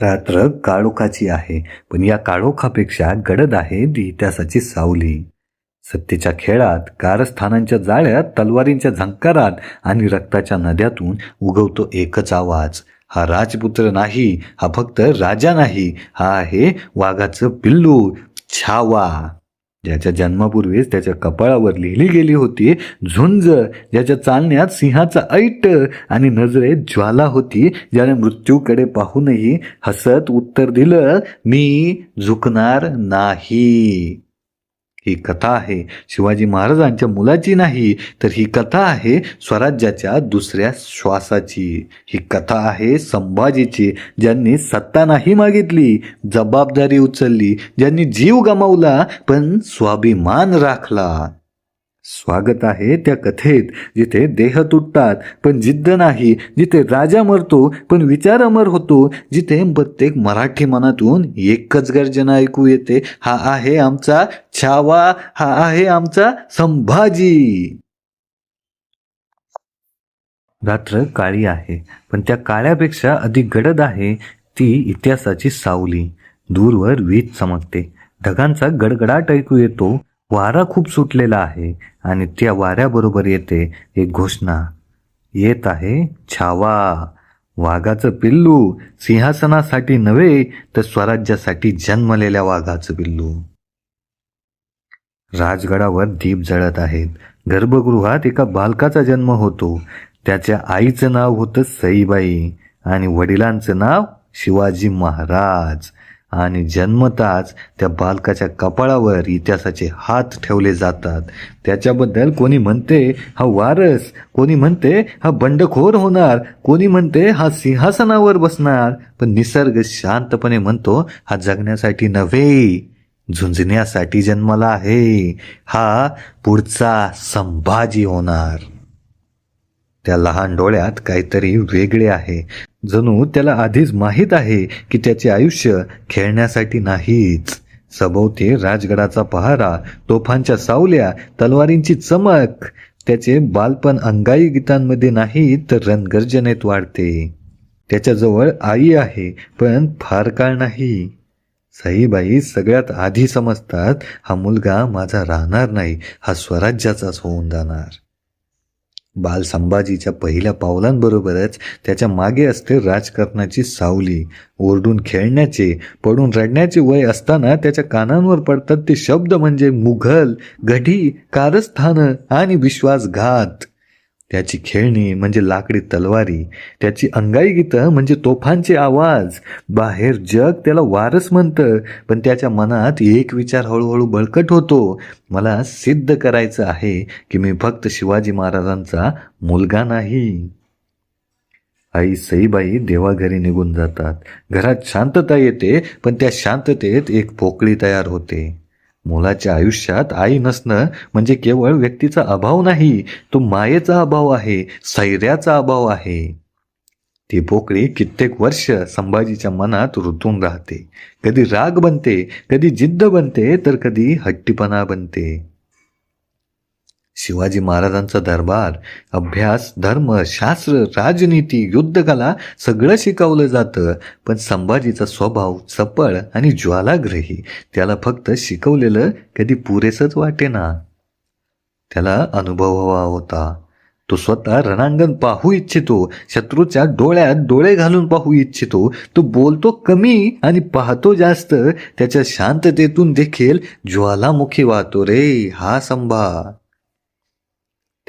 रात्र काळोखाची आहे, पण या काळोखापेक्षा गडद आहे ती इतिहासाची सावली. सत्तेच्या खेळात, कारस्थानांच्या जाळ्यात, तलवारींच्या झंकारात आणि रक्ताच्या नद्यातून उगवतो एकच आवाज. हा राजपुत्र नाही, हा फक्त राजा नाही, हा आहे वाघाचं पिल्लू, छावा. ज्याच्या जन्मापूर्वीच त्याच्या कपाळावर लिहिली गेली होती झुंज, ज्याच्या चालण्यात सिंहाचा ऐट आणि नजरेत ज्वाला होती, ज्याने मृत्यूकडे पाहूनही हसत उत्तर दिलं, मी झुकणार नाही. ही कथा आहे शिवाजी महाराजांच्या मुलाची नाही, तर ही कथा आहे स्वराज्याच्या दुसऱ्या श्वासाची. ही कथा आहे संभाजीची, ज्यांनी सत्ता नाही मागितली, जबाबदारी उचलली, ज्यांनी जीव गमावला पण स्वाभिमान राखला. स्वागत आहे त्या कथेत, जिथे देह तुटतात पण जिद्द नाही, जिथे राजा मरतो पण विचार अमर होतो, जिथे प्रत्येक मराठी मनातून एकच गर्जना ऐकू येते, हा आहे आमचा छावा, हा आहे आमचा संभाजी. रात्र काळी आहे, पण त्या काळ्यापेक्षा अधिक गडद आहे ती इतिहासाची सावली. दूरवर वीज चमकते, ढगांचा गडगडाट ऐकू येतो, वारा खूप सुटलेला आहे आणि त्या वाऱ्याबरोबर येते एक घोषणा, येत आहे छावा, वाघाचं पिल्लू, सिंहासनासाठी नव्हे तर स्वराज्यासाठी जन्मलेल्या वाघाचं पिल्लू. राजगडावर दीप जळत आहेत. गर्भगृहात एका बालकाचा जन्म होतो. त्याच्या आईचं नाव होतं सईबाई आणि वडिलांचं नाव शिवाजी महाराज. आणि जन्मताच त्या बालकाच्या कपाळावर इतिहासाचे हात ठेवले जातात. त्याच्याबद्दल कोणी म्हणते हा वारस, कोणी म्हणते हा बंडखोर होणार, कोणी म्हणते हा सिंहासनावर बसणार, पण निसर्ग शांतपणे म्हणतो हा जगण्यासाठी नव्हे, झुंजण्यासाठी जन्माला आहे. हा पुढचा संभाजी होणार. त्या लहान डोळ्यात काहीतरी वेगळे आहे. जणू त्याला आधीच माहीत आहे की त्याचे आयुष्य खेळण्यासाठी नाहीच. सभोवती राजगडाचा पहारा, तोफांच्या सावल्या, तलवारींची चमक. त्याचे बालपण अंगाई गीतांमध्ये नाही तर रणगर्जनेत वाढते. त्याच्याजवळ आई आहे, पण फार काळ नाही. सईबाई सगळ्यात आधी समजतात, हा मुलगा माझा राहणार नाही, हा स्वराज्याचाच होऊन जाणार. बाल संभाजीच्या पहिल्या पावलांबरोबरच त्याच्या मागे असते राजकारणाची सावली. ओरडून खेळण्याचे, पडून रडण्याचे वय असताना त्याच्या कानांवर पडतात ते शब्द म्हणजे मुघल, गढी, कारस्थान आणि विश्वासघात. त्याची खेळणी म्हणजे लाकडी तलवारी, त्याची अंगाई गीतं म्हणजे तोफांचे आवाज. बाहेर जग त्याला वारस म्हणतं, पण त्याच्या मनात एक विचार हळूहळू बळकट होतो, मला सिद्ध करायचं आहे की मी फक्त शिवाजी महाराजांचा मुलगा नाही. आई सईबाई देवाघरी निघून जातात. घरात शांतता येते, पण त्या शांततेत एक पोकळी तयार होते. मुलाच्या आयुष्यात आई नसणं म्हणजे केवळ व्यक्तीचा अभाव नाही, तो मायेचा अभाव आहे, स्थैर्याचा अभाव आहे. ती पोकळी कित्येक वर्ष संभाजीच्या मनात रुतून राहते. कधी राग बनते, कधी जिद्द बनते, तर कधी हट्टीपणा बनते. शिवाजी महाराजांचा दरबार, अभ्यास, धर्म, शास्त्र, राजनीती, युद्धकला सगळं शिकवलं जातं, पण संभाजीचा स्वभाव चपळ आणि ज्वालाग्रही. त्याला फक्त शिकवलेलं कधी पुरेसच वाटेना. त्याला अनुभव हवा होता. तो स्वतः रणांगण पाहू इच्छितो, शत्रूच्या डोळ्यात डोळे घालून पाहू इच्छितो. तो बोलतो कमी आणि पाहतो जास्त. त्याच्या शांततेतून देखील ज्वालामुखी वाहतो रे हा संभा.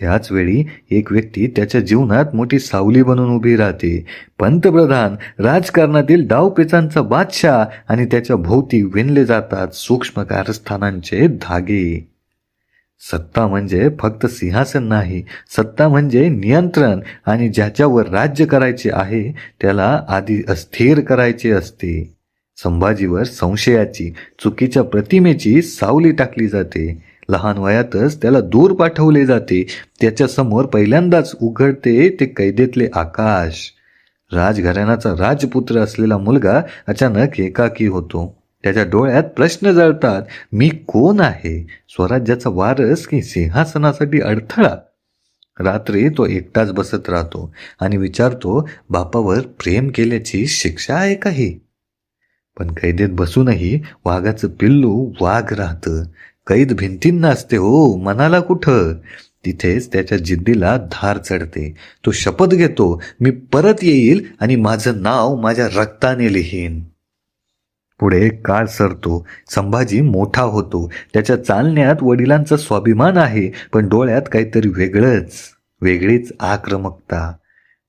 त्याच वेळी एक व्यक्ती त्याच्या जीवनात मोठी सावली बनून उभी राहते. पंतप्रधान, राजकारणातील डावपेचांचा बादशाह, आणि त्याच्या भोवती विणले जातात सूक्ष्म कारस्थानांचे धागे. सत्ता म्हणजे फक्त सिंहासन नाही, सत्ता म्हणजे नियंत्रण, आणि ज्याच्यावर राज्य करायचे आहे त्याला आधी अस्थिर करायचे असते. संभाजीवर संशयाची, चुकीच्या प्रतिमेची सावली टाकली जाते. लहान वयातच त्याला दूर पाठवले जाते. त्याच्यासमोर पहिल्यांदाच उघडते ते कैदेतले आकाश. राजघराण्याचा राजपुत्र असलेला मुलगा अचानक एकाकी होतो. त्याच्या डोळ्यात प्रश्न जळतात, मी कोण आहे? स्वराज्याचा वारस की सिंहासनासाठी अडथळा? रात्री तो एकटाच बसत राहतो आणि विचारतो, बापावर प्रेम केल्याची शिक्षा आहे काही? पण कैदेत बसूनही वाघाचं पिल्लू वाघ राहतं. कैद भिंतींना असते हो, मनाला कुठं. तिथेच त्याच्या जिद्दीला धार चढते. तो शपथ घेतो, मी परत येईल आणि माझं नाव माझ्या रक्ताने लिहीन. पुढे काळ सरतो. संभाजी मोठा होतो. त्याच्या चालण्यात वडिलांचा स्वाभिमान आहे, पण डोळ्यात काहीतरी वेगळीच आक्रमकता.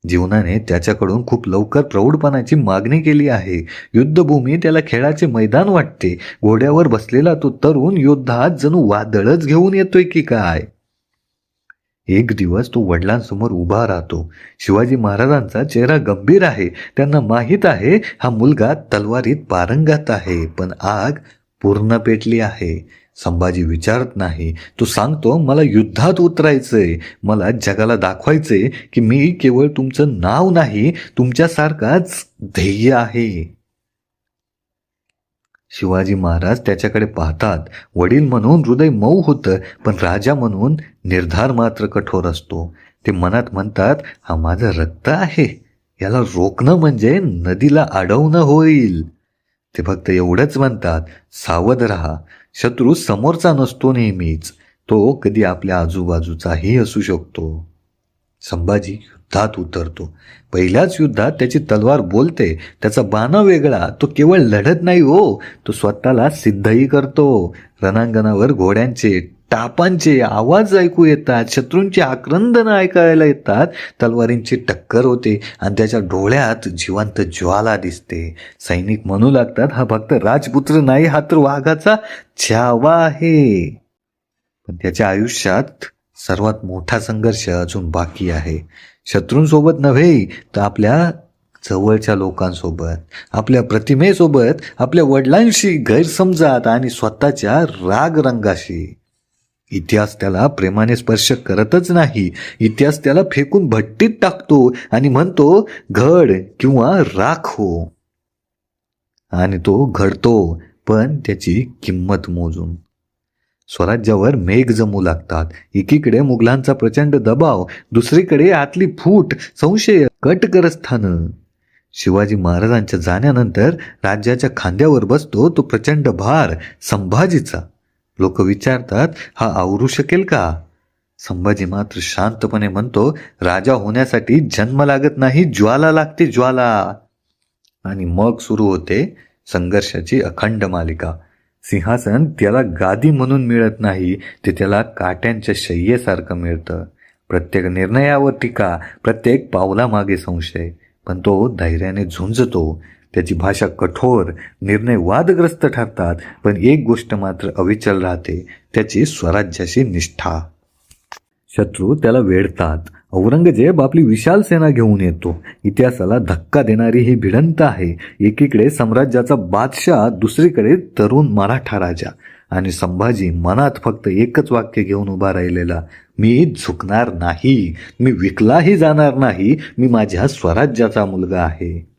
जीवनाने त्याच्याकडून खूप लवकर प्रौढपणाची मागणी केली आहे. युद्धभूमी त्याला खेळाचे मैदान वाटते. घोड्यावर बसलेला तो तरुण योद्धा जणू वादळच घेऊन येतोय की काय. एक दिवस तो वडिलांसमोर उभा राहतो. शिवाजी महाराजांचा चेहरा गंभीर आहे. त्यांना माहीत आहे हा मुलगा तलवारीत पारंगत आहे, पण आग पूर्ण पेटली आहे. संभाजी विचारत नाही. तो सांगतो, मला युद्धात उतरायचंय. मला जगाला दाखवायचंय की मी केवळ तुमचं नाव नाही, तुमच्यासारखाच ध्येय आहे. शिवाजी महाराज त्याच्याकडे पाहतात. वडील म्हणून हृदय मऊ होतं, पण राजा म्हणून निर्धार मात्र कठोर असतो. ते मनात म्हणतात, हा माझं रक्त आहे, याला रोखणं म्हणजे नदीला अडवणं होईल. ते फक्त एवढंच म्हणतात, सावध राहा. शत्रू समोरचा नसतो नेहमीच, तो कधी आपल्या आजूबाजूचाही असू शकतो. संभाजी युद्धात उतरतो. पहिल्याच युद्धात त्याची तलवार बोलते. त्याचा बाणा वेगळा. तो केवळ लढत नाही हो, तो स्वतःला सिद्धही करतो. रणांगणावर घोड्यांचे टापांचे आवाज ऐकू येतात. शत्रूंची आक्रंदनं ऐकायला येतात. तलवारींची टक्कर होते आणि त्याच्या डोळ्यात जिवंत ज्वाला दिसते. सैनिक म्हणू लागतात, हा फक्त राजपुत्र नाही, हा तर वाघाचा छावा आहे. पण त्याच्या आयुष्यात सर्वात मोठा संघर्ष अजून बाकी आहे. शत्रूंसोबत नव्हे, तर आपल्या जवळच्या लोकांसोबत, आपल्या प्रतिमेसोबत, आपल्या वडिलांशी, गैरसमजात आणि स्वतःच्या रागरंगाशी. इतिहास त्याला प्रेमाने स्पर्श करतच नाही. इतिहास त्याला फेकून भट्टीत टाकतो आणि म्हणतो, घड किंवा राख हो. आणि तो घडतो, पण त्याची किंमत मोजून. स्वराज्यावर मेघ जमू लागतात. एकीकडे मुघलांचा प्रचंड दबाव, दुसरीकडे आतली फूट, संशय, कटकरस्थानं. शिवाजी महाराजांच्या जाण्यानंतर राज्याच्या खांद्यावर बसतो तो प्रचंड भार, संभाजीचा. लोक विचारतात, हा आवरू शकेल का. संभाजी मात्र शांतपणे म्हणतो, राजा होण्यासाठी जन्म लागत नाही, ज्वाला लागते, ज्वाला. आणि मग सुरू होते संघर्षाची अखंड मालिका. सिंहासन त्याला गादी म्हणून मिळत नाही, ते त्याला काट्यांच्या शय्येसारखं मिळतं. प्रत्येक निर्णयावर टीका, प्रत्येक पावलामागे संशय, पण तो धैर्याने झुंजतो. त्याची भाषा कठोर, निर्णय वादग्रस्त ठरतात, पण एक गोष्ट मात्र अविचल राहते, त्याची स्वराज्याशी निष्ठा. शत्रू त्याला वेढतात. औरंगजेब आपली विशाल सेना घेऊन येतो. इतिहासाला धक्का देणारी ही भिडंत आहे. एकीकडे साम्राज्याचा बादशाह, दुसरीकडे तरुण मराठा राजा. आणि संभाजी मनात फक्त एकच वाक्य घेऊन उभा राहिलेला, मी झुकणार नाही, मी विकलाही जाणार नाही, मी माझ्या स्वराज्याचा मुलगा आहे.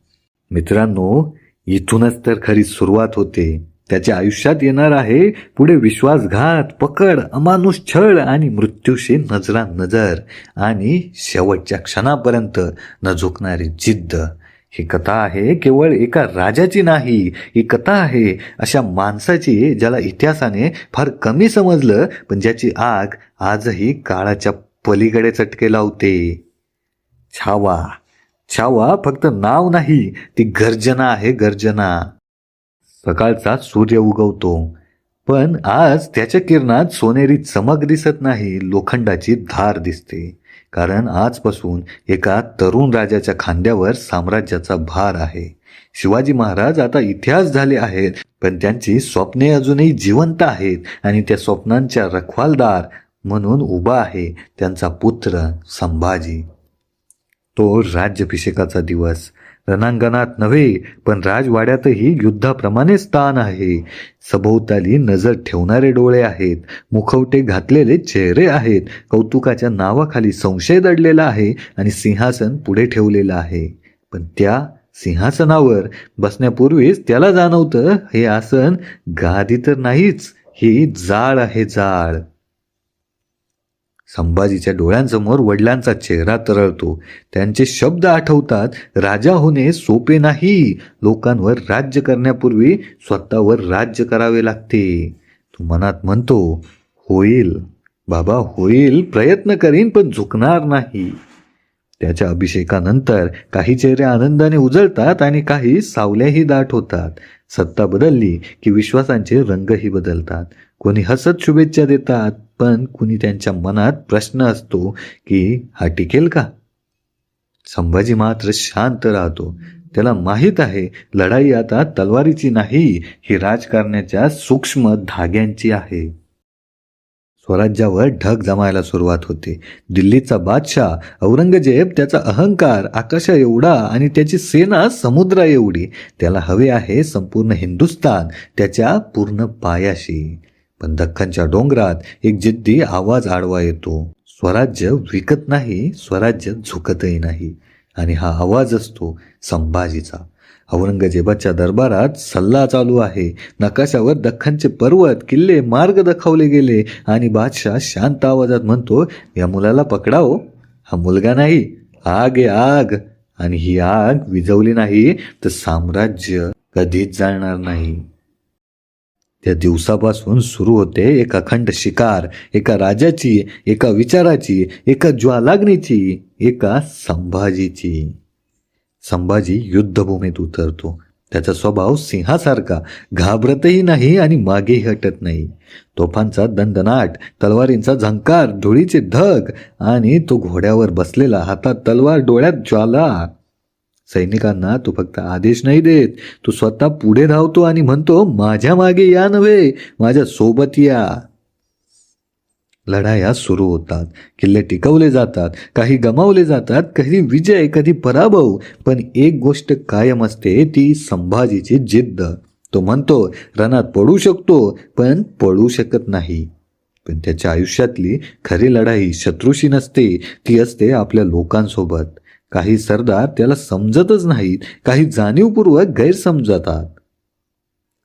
मित्रांनो, इथूनच तर खरी सुरुवात होते. त्याच्या आयुष्यात येणार आहे पुढे विश्वासघात, पकड, अमानुष छळ आणि मृत्यूशी नजरानजर, आणि शेवटच्या क्षणापर्यंत न झुकणारी जिद्द. ही कथा आहे केवळ एका राजाची नाही, ही कथा आहे अशा माणसाची ज्याला इतिहासाने फार कमी समजलं, पण ज्याची आग आजही काळाच्या पलीकडे चटके लावते. छावा. छावा फक्त नाव नाही, ती गर्जना आहे, गर्जना. सकाळचा सूर्य उगवतो, पण आज त्याच्या किरणात सोनेरी चमक दिसत नाही, लोखंडाची धार दिसते. कारण आजपासून एका तरुण राजाच्या खांद्यावर साम्राज्याचा भार आहे. शिवाजी महाराज आता इतिहास झाले आहेत, पण त्यांची स्वप्ने अजूनही जिवंत आहेत. आणि त्या स्वप्नांच्या रखवालदार म्हणून उभा आहे त्यांचा पुत्र संभाजी. तो राज्याभिषेकाचा दिवस. रणांगणात नव्हे, पण राजवाड्यातही युद्धाप्रमाणे स्थान आहे. सभोवताली नजर ठेवणारे डोळे आहेत, मुखवटे घातलेले चेहरे आहेत, कौतुकाच्या नावाखाली संशय दडलेला आहे आणि सिंहासन पुढे ठेवलेलं आहे. पण त्या सिंहासनावर बसण्यापूर्वीच त्याला जाणवतं, हे आसन गादी तर नाहीच, ही जाळ आहे, जाळ. संभाजीच्या डोळ्यांसमोर वडिलांचा चेहरा तरळतो. त्यांचे शब्द आठवतात, राजा होणे सोपे नाही. लोकांवर राज्य करण्यापूर्वी स्वतःवर राज्य करावे लागते. तो मनात म्हणतो, होईल बाबा, होईल, प्रयत्न करीन, पण झुकणार नाही. त्याच्या अभिषेकानंतर काही चेहरे आनंदाने उजळतात आणि काही सावल्याही दाट होतात. सत्ता बदलली की विश्वासांचे रंगही बदलतात. कोणी हसत शुभेच्छा देतात, पण कुणी त्यांच्या मनात प्रश्न असतो की हा टिकेल का? संभाजी मात्र शांत राहतो. त्याला माहीत आहे, लढाई आता तलवारीची नाही, ही राजकारणाच्या सूक्ष्म धाग्यांची आहे. स्वराज्यावर ढग जमायला सुरुवात होते. दिल्लीचा बादशाह औरंगजेब, त्याचा अहंकार आकाशा एवढा आणि त्याची सेना समुद्रा एवढी. त्याला हवे आहे संपूर्ण हिंदुस्तान त्याच्या पूर्ण पायाशी. पण दख्खनच्या डोंगरात एक जिद्दी आवाज आडवा येतो. स्वराज्य विकत नाही, स्वराज्य झुकतही नाही. आणि हा आवाज असतो संभाजीचा. औरंगजेबाच्या दरबारात सल्ला चालू आहे. नकाशावर दख्खनचे पर्वत, किल्ले, मार्ग दाखवले गेले आणि बादशाह शांत आवाजात म्हणतो, या मुलाला पकडाओ. हा मुलगा नाही, आग आहे आग. आणि ही आग विझवली नाही तर साम्राज्य कधीच जाणार नाही. त्या दिवसापासून सुरू होते एक अखंड शिकार, एका राजाची, एका विचाराची, एका ज्वालाग्नीची, एका संभाजीची. संभाजी युद्धभूमीत उतरतो. त्याचा स्वभाव सिंहासारखा, घाबरतही नाही आणि मागेही हटत नाही. तोफांचा दणदणाट, तलवारींचा झंकार, धुळीचे ढग आणि तो घोड्यावर बसलेला, हातात तलवार, डोळ्यात ज्वाला. सैनिकांना तो फक्त आदेश नाही देत, तो स्वतः पुढे धावतो आणि म्हणतो, माझ्या मागे या नव्हे, माझ्या सोबत या. लढाया सुरू होतात. किल्ले टिकवले जातात, काही गमावले जातात, कधी विजय, कधी पराभव. पण एक गोष्ट कायम असते, ती संभाजीची जिद्द. तो म्हणतो, रणात पडू शकतो पण पडू शकत नाही. पण त्याच्या आयुष्यातली खरी लढाई शत्रूशी नसते, ती असते आपल्या लोकांसोबत. काही सरदार त्याला समजतच नाहीत, काही जाणीवपूर्वक गैरसमजतात.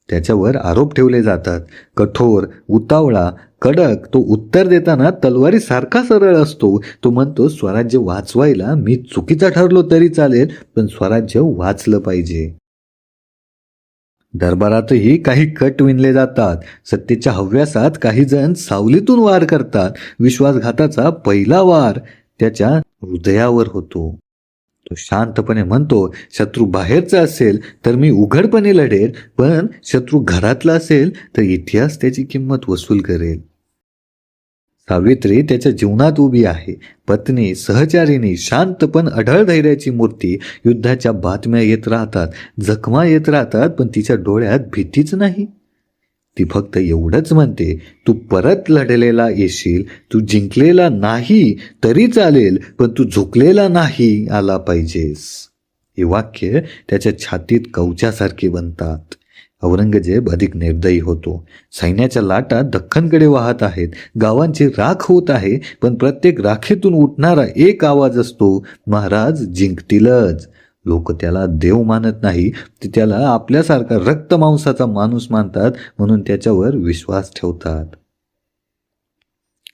त्याच्यावर आरोप ठेवले जातात. कठोर, उतावळा, कडक. तो उत्तर देताना तलवारी सारखा सरळ असतो. तो म्हणतो, स्वराज्य वाचवायला मी चुकीचा ठरलो तरी चालेल, पण स्वराज्य वाचलं पाहिजे. दरबारातही काही कट विणले जातात. सत्तेच्या हव्यासात काही जण सावलीतून वार करतात. विश्वासघाताचा पहिला वार त्याच्या हृदयावर होतो. तो शांतपणे म्हणतो, शत्रू बाहेरचा असेल तर मी उघडपणे लढेल, पण शत्रू घरातला असेल तर इतिहास त्याची किंमत वसूल करेल. सावित्री त्याच्या जीवनात उभी आहे. पत्नी, सहचारिणी, शांत पण अढळ धैर्याची मूर्ती. युद्धाच्या बातम्या येत राहतात, जखमा येत राहतात, पण तिच्या डोळ्यात भीतीच नाही. ती फक्त एवढंच म्हणते, तू परत लढलेला येशील, तू जिंकलेला नाही तरी चालेल, पण तू झुकलेला नाही आला पाहिजेस. हे वाक्य त्याच्या छातीत कवचासारखे बनतात. औरंगजेब अधिक निर्दयी होतो. सैन्याच्या लाटा दख्खनकडे वाहत आहेत, गावांची राख होत आहे, पण प्रत्येक राखेतून उठणारा एक आवाज असतो, महाराज जिंकतीलच. लोक त्याला देव मानत नाही, ते त्याला आपल्यासारखा रक्तमांसाचा माणूस मानतात, म्हणून त्याच्यावर विश्वास ठेवतात.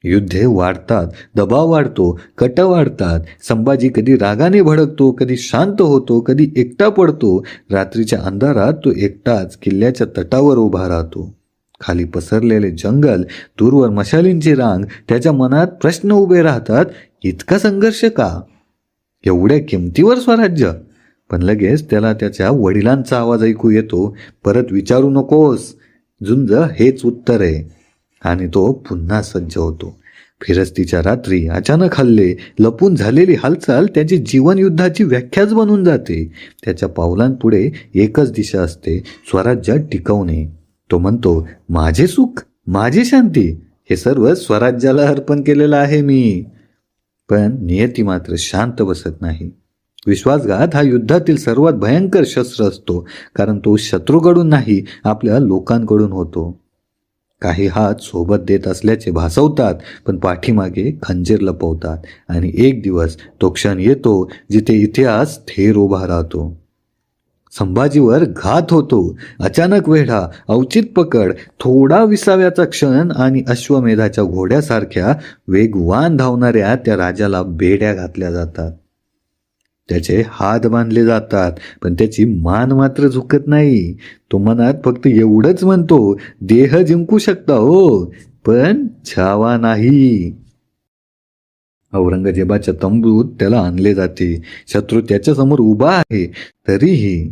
युद्धे वाढतात, दबाव वाढतो, कट वाढतात. संभाजी कधी रागाने भडकतो, कधी शांत होतो, कधी एकटा पडतो. रात्रीच्या अंधारात तो एकटाच किल्ल्याच्या तटावर उभा राहतो. खाली पसरलेले जंगल, दूरवर मशालींची रांग. त्याच्या मनात प्रश्न उभे राहतात, इतका संघर्ष का? एवढ्या किमतीवर स्वराज्य? पण लगेच त्याला त्याच्या वडिलांचा आवाज ऐकू येतो, परत विचारू नकोस, झुंज हेच उत्तर आहे. आणि तो पुन्हा सज्ज होतो. फिरस्तीच्या रात्री अचानक हल्ले, लपून झालेली हालचाल त्याची जीवनयुद्धाची व्याख्याच बनून जाते. त्याच्या पावलांपुढे एकच दिशा असते, स्वराज्य टिकवणे. तो म्हणतो, माझे सुख, माझी शांती, हे सर्व स्वराज्याला अर्पण केलेलं आहे मी. पण नियती मात्र शांत बसत नाही. विश्वासघात हा युद्धातील सर्वात भयंकर शस्त्र असतो, कारण तो शत्रूकडून नाही, आपल्या लोकांकडून होतो. काही हात सोबत देत असल्याचे भासवतात, पण पाठीमागे खंजीर लपवतात. आणि एक दिवस तो क्षण येतो जिथे इतिहास थेर उभा राहतो. संभाजीवर घात होतो. अचानक वेढा, अवचित पकड, थोडा विसाव्याचा क्षण आणि अश्वमेधाच्या घोड्यासारख्या वेगवान धावणाऱ्या त्या राजाला बेड्या घातल्या जातात. त्याचे हात बांधले जातात, पण त्याची मान मात्र झुकत नाही. तो मनात फक्त एवढंच म्हणतो, देह जिंकू शकता हो, पण छावा नाही. औरंगजेबाच्या तंबूत त्याला आणले जाते. शत्रू त्याच्या समोर उभा आहे, तरीही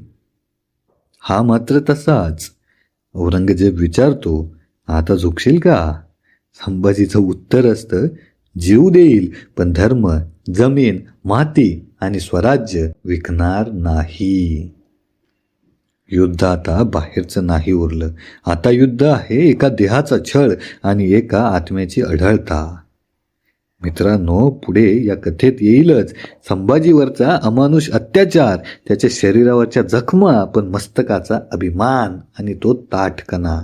हा मात्र तसाच. औरंगजेब विचारतो, आता झुकशील का? संभाजीचं उत्तर असतं, जीव देईल, पण धर्म, जमीन, माती आणि स्वराज्य विकणार नाही. युद्ध आता बाहेरचं नाही उरलं. आता युद्ध आहे एका देहाचा छळ आणि एका आत्म्याची अढळता. मित्रांनो, पुढे या कथेत येईलच संभाजीवरचा अमानुष अत्याचार, त्याच्या शरीरावरच्या जखमा, पण मस्तकाचा अभिमान आणि तो ताठकणा.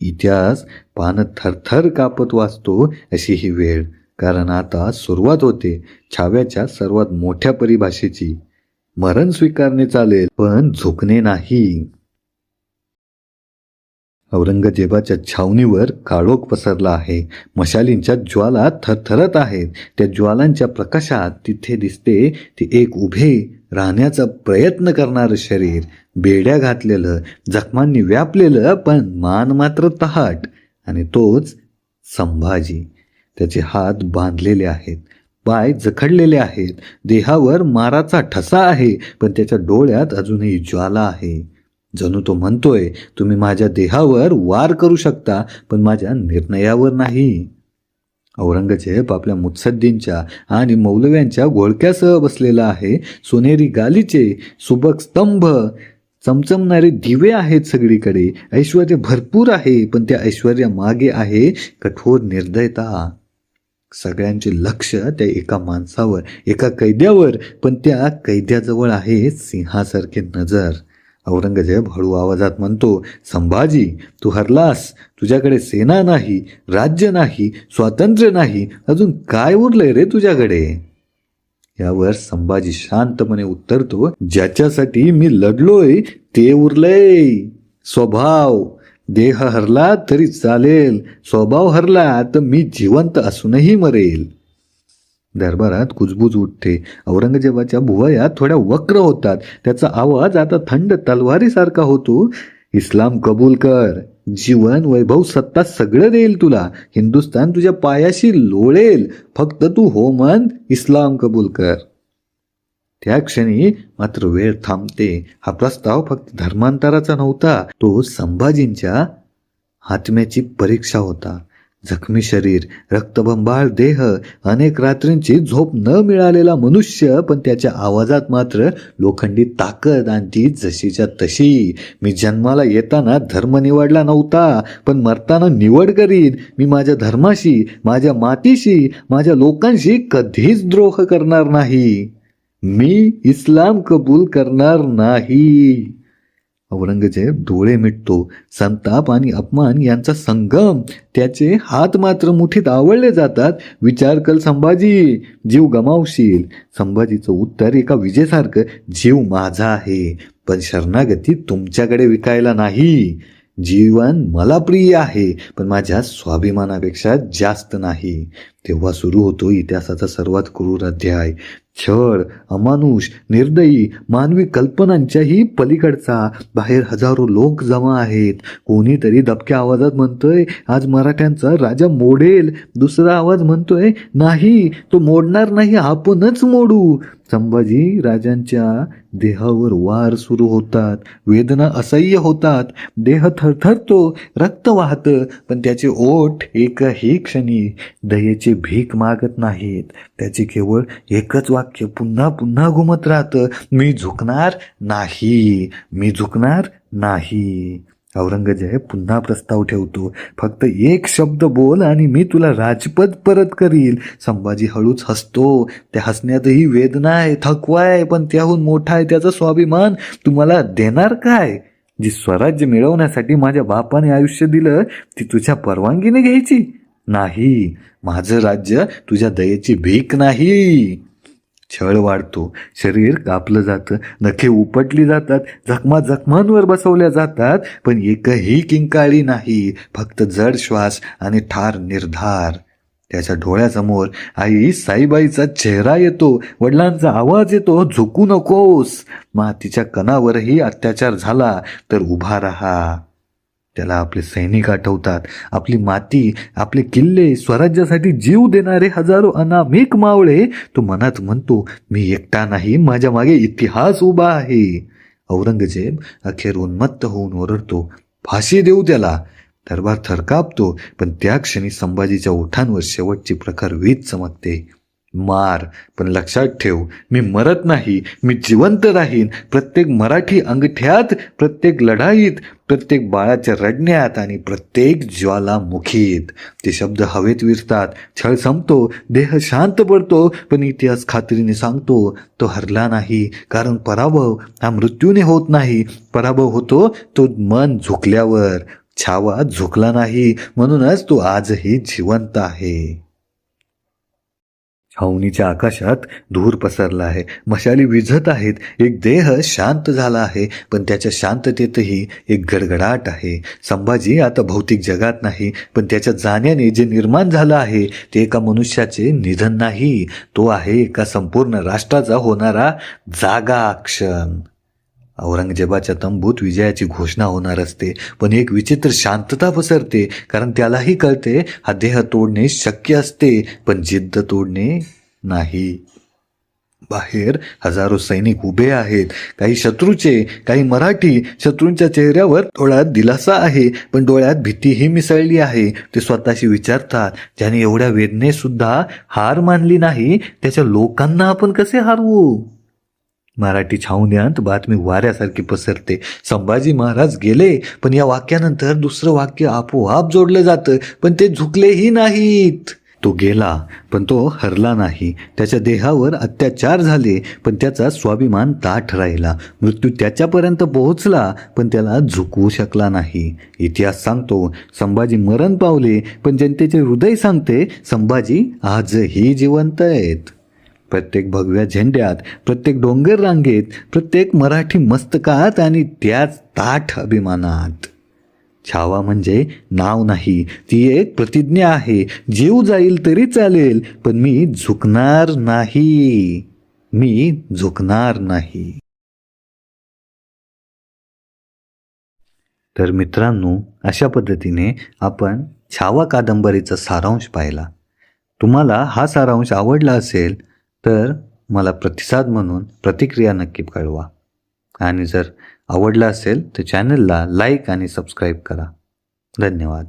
इतिहास पानं थरथर कापत वाचतो अशी ही वेळ. कारण आता सुरुवात होते छाव्याच्या सर्वात मोठ्या परिभाषेची. मरण स्वीकारणे चालेल, पण झुकणे नाही. औरंगजेबाच्या छावणीवर काळोख पसरला आहे. मशालींच्या ज्वाला थरथरत आहेत. त्या ज्वालांच्या प्रकाशात तिथे दिसते ते एक उभे राहण्याचा प्रयत्न करणारं शरीर, बेड्या घातलेलं, जखमांनी व्यापलेलं, पण मान मात्र तहाट. आणि तोच संभाजी. त्याचे हात बांधलेले आहेत, पाय जखडलेले आहेत, देहावर माराचा ठसा आहे, पण त्याच्या डोळ्यात अजूनही ज्वाला आहे. जणू तो म्हणतोय, तुम्ही माझ्या देहावर वार करू शकता, पण माझ्या निर्णयावर नाही. औरंगजेब आपल्या मुत्सद्दींच्या आणि मौलव्यांच्या घोळक्यासह बसलेला आहे. सोनेरी गालीचे सुबक स्तंभ, चमचमणारे दिवे आहेत सगळीकडे. ऐश्वर्य भरपूर आहे, पण त्या ऐश्वर्यामागे आहे कठोर निर्दयता. सगळ्यांचे लक्ष त्या एका माणसावर, एका कैद्यावर, पण त्या कैद्याजवळ आहे सिंहासारखे नजर. औरंगजेब हळू आवाजात म्हणतो, संभाजी, तू हरलास. तुझ्याकडे सेना नाही, राज्य नाही, स्वातंत्र्य नाही, अजून काय उरलंय रे तुझ्याकडे? यावर संभाजी शांतपणे उत्तरतो, ज्याच्यासाठी मी लढलोय ते उरलंय. स्वभाव. देह हरला तरी चालेल, स्वभाव हरला तर मी जिवंत असूनही मरेल. दरबारात कुजबूज उठते. औरंगजेबाच्या भुवया थोड्या वक्र होतात. त्याचा आवाज आता थंड तलवारीसारखा होतो. इस्लाम कबूल कर. जीवन, वैभव, सत्ता सगळं देईल तुला. हिंदुस्तान तुझ्या पायाशी लोळेल. फक्त तू हो म्हण, इस्लाम कबूल कर. त्या क्षणी मात्र वेळ थांबते. हा प्रस्ताव फक्त धर्मांतराचा नव्हता, तो संभाजींच्या आत्म्याची परीक्षा होता. जखमी शरीर, रक्तबंबाळ देह, अनेक रात्रींची झोप न मिळालेला मनुष्य, पण त्याच्या आवाजात मात्र लोखंडी ताकद. आणि ती जशीच्या तशी. मी जन्माला येताना धर्म निवडला नव्हता, पण मरताना निवड करीन. मी माझ्या धर्माशी, माझ्या मातीशी, माझ्या लोकांशी कधीच द्रोह करणार नाही. मी इस्लाम कबूल करणार नाही. औरंगजेब डोळे मिटतो. संताप आणि अपमान यांचा संगम. त्याचे हात मात्र मुठीत आवळले जातात. विचार कर संभाजी, जीव गमावशील. संभाजीचं उत्तर एका विजेसारखं, जीव माझा आहे, पण शरणागती तुमच्याकडे विकायला नाही. जीवन मला प्रिय आहे, पण माझ्या स्वाभिमानापेक्षा जास्त नाही. तेव्हा सुरू होतो इतिहासाचा सर्वात क्रूर अध्याय. छळ, अमानुष, निर्दयी, मानवी कल्पनांच्याही पलीकडचा. बाहेर हजारो लोक जमा आहेत. कोणीतरी दबक्या आवाजात म्हणतोय, आज मराठ्यांचा राजा मोडेल. दुसरा आवाज म्हणतोय, नाही, तो मोडणार नाही, आपणच मोडू. संभाजी राजांच्या देहावर वार सुरू होतात. वेदना असह्य होतात. देह थरथरतो, रक्त वाहतं, पण त्याचे ओठ एकही क्षणी दयेची भीक मागत नाहीत. त्याचे केवळ एकच वाक्य पुन्हा पुन्हा घुमत राहतं, मी झुकणार नाही, मी झुकणार नाही. औरंगजेब पुन्हा प्रस्ताव ठेवतो, फक्त एक शब्द बोल आणि मी तुला राजपद परत करील. संभाजी हळूच हसतो. त्या हसण्यातही वेदना आहे, थकवा आहे, पण त्याहून मोठा आहे त्याचा स्वाभिमान. तुम्हाला देणार काय? जी स्वराज्य मिळवण्यासाठी माझ्या बापाने आयुष्य दिलं, ती तुझ्या परवानगीने घ्यायची नाही. माझं राज्य तुझ्या दयेची भीक नाही. छळ वाढतो, शरीर कापलं जातं, नखे उपटली जातात, जखमा जखमांवर बसवल्या जातात, पण एकही किंकाळी नाही, फक्त जड श्वास आणि ठार निर्धार. त्याच्या डोळ्यासमोर आई साईबाईचा चेहरा येतो, वडिलांचा आवाज येतो, झुकू नकोस. मातीच्या कणावरही अत्याचार झाला तर उभा राहा. त्याला आपले सैनिक आठवतात, आपली माती, आपले किल्ले, स्वराज्यासाठी जीव देणारे हजारो अनामिक मावळे. तो मनात म्हणतो, मी एकटा नाही, माझ्या मागे इतिहास उभा आहे. औरंगजेब अखेर उन्मत्त होऊन ओरडतो, फाशी देऊ त्याला. दरबार थरकापतो, पण त्या क्षणी संभाजीच्या ओठांवर शेवटची प्रखर वीज चमकते. मार, पण लक्षात ठेव, मी मरत नाही, मी जिवंत राहीन. प्रत्येक मराठी अंगठ्यात, प्रत्येक लढाईत, प्रत्येक बाळाच्या रडण्यात आणि प्रत्येक ज्वालामुखीत. ते शब्द हवेत विरतात. छळ संपतो, देह शांत पडतो, पण इतिहास खात्रीने सांगतो, तो हरला नाही. कारण पराभव हा मृत्यूने होत नाही, पराभव होतो तो मन झुकल्यावर. छावा झुकला नाही, म्हणूनच तो आजही जिवंत आहे. छावणीच्या आकाशात धूर पसरला आहे, मशाली विझत आहेत. एक देह शांत झाला आहे, पण त्याच्या शांततेतही एक गडगडाट आहे. संभाजी आता भौतिक जगात नाही, पण त्याच्या जाण्याने जे निर्माण झालं आहे ते एका मनुष्याचे निधन नाही, तो आहे एका संपूर्ण राष्ट्राचा होणारा जागा क्षण. औरंगजेबाच्या तंबूत विजयाची घोषणा होणार असते, पण एक विचित्र शांतता पसरते, कारण त्यालाही कळते, हा देह तोडणे शक्य असते, पण जिद्द तोडणे नाही. बाहेर हजारो सैनिक उभे आहेत, काही शत्रूचे, काही मराठी. शत्रूंच्या चेहऱ्यावर थोडा दिलासा आहे, पण डोळ्यात भीतीही मिसळली आहे. ते स्वतःशी विचारतात, ज्याने एवढ्या वेदने सुद्धा हार मानली नाही, त्याच्या लोकांना आपण कसे हारवू? मराठी छावण्यात बातमी वाऱ्यासारखी पसरते, संभाजी महाराज गेले. पण या वाक्यानंतर दुसरं वाक्य आपोआप जोडलं जातं, पण ते झुकलेही नाहीत. तो गेला, पण तो हरला नाही. त्याच्या देहावर अत्याचार झाले, पण त्याचा स्वाभिमान ताठ राहिला. मृत्यू त्याच्यापर्यंत पोहोचला, पण त्याला झुकवू शकला नाही. इतिहास सांगतो, संभाजी मरण पावले, पण जनतेचे हृदय सांगते, संभाजी आजही जिवंत आहेत. प्रत्येक भगव्या झेंड्यात, प्रत्येक डोंगर रांगेत, प्रत्येक मराठी मस्तकात आणि त्याच ताठ अभिमानात. छावा म्हणजे नाव नाही, ती एक प्रतिज्ञा आहे. जीव जाईल तरी चालेल, पण मी झुकणार नाही, मी झुकणार नाही. तर मित्रांनो, अशा पद्धतीने आपण छावा कादंबरीचा सारांश पाहिला. तुम्हाला हा सारांश आवडला असेल तर मला प्रतिसाद म्हणून प्रतिक्रिया नक्की कळवा. आणि जर आवडला असेल तर चॅनलला लाईक आणि सबस्क्राईब करा. धन्यवाद.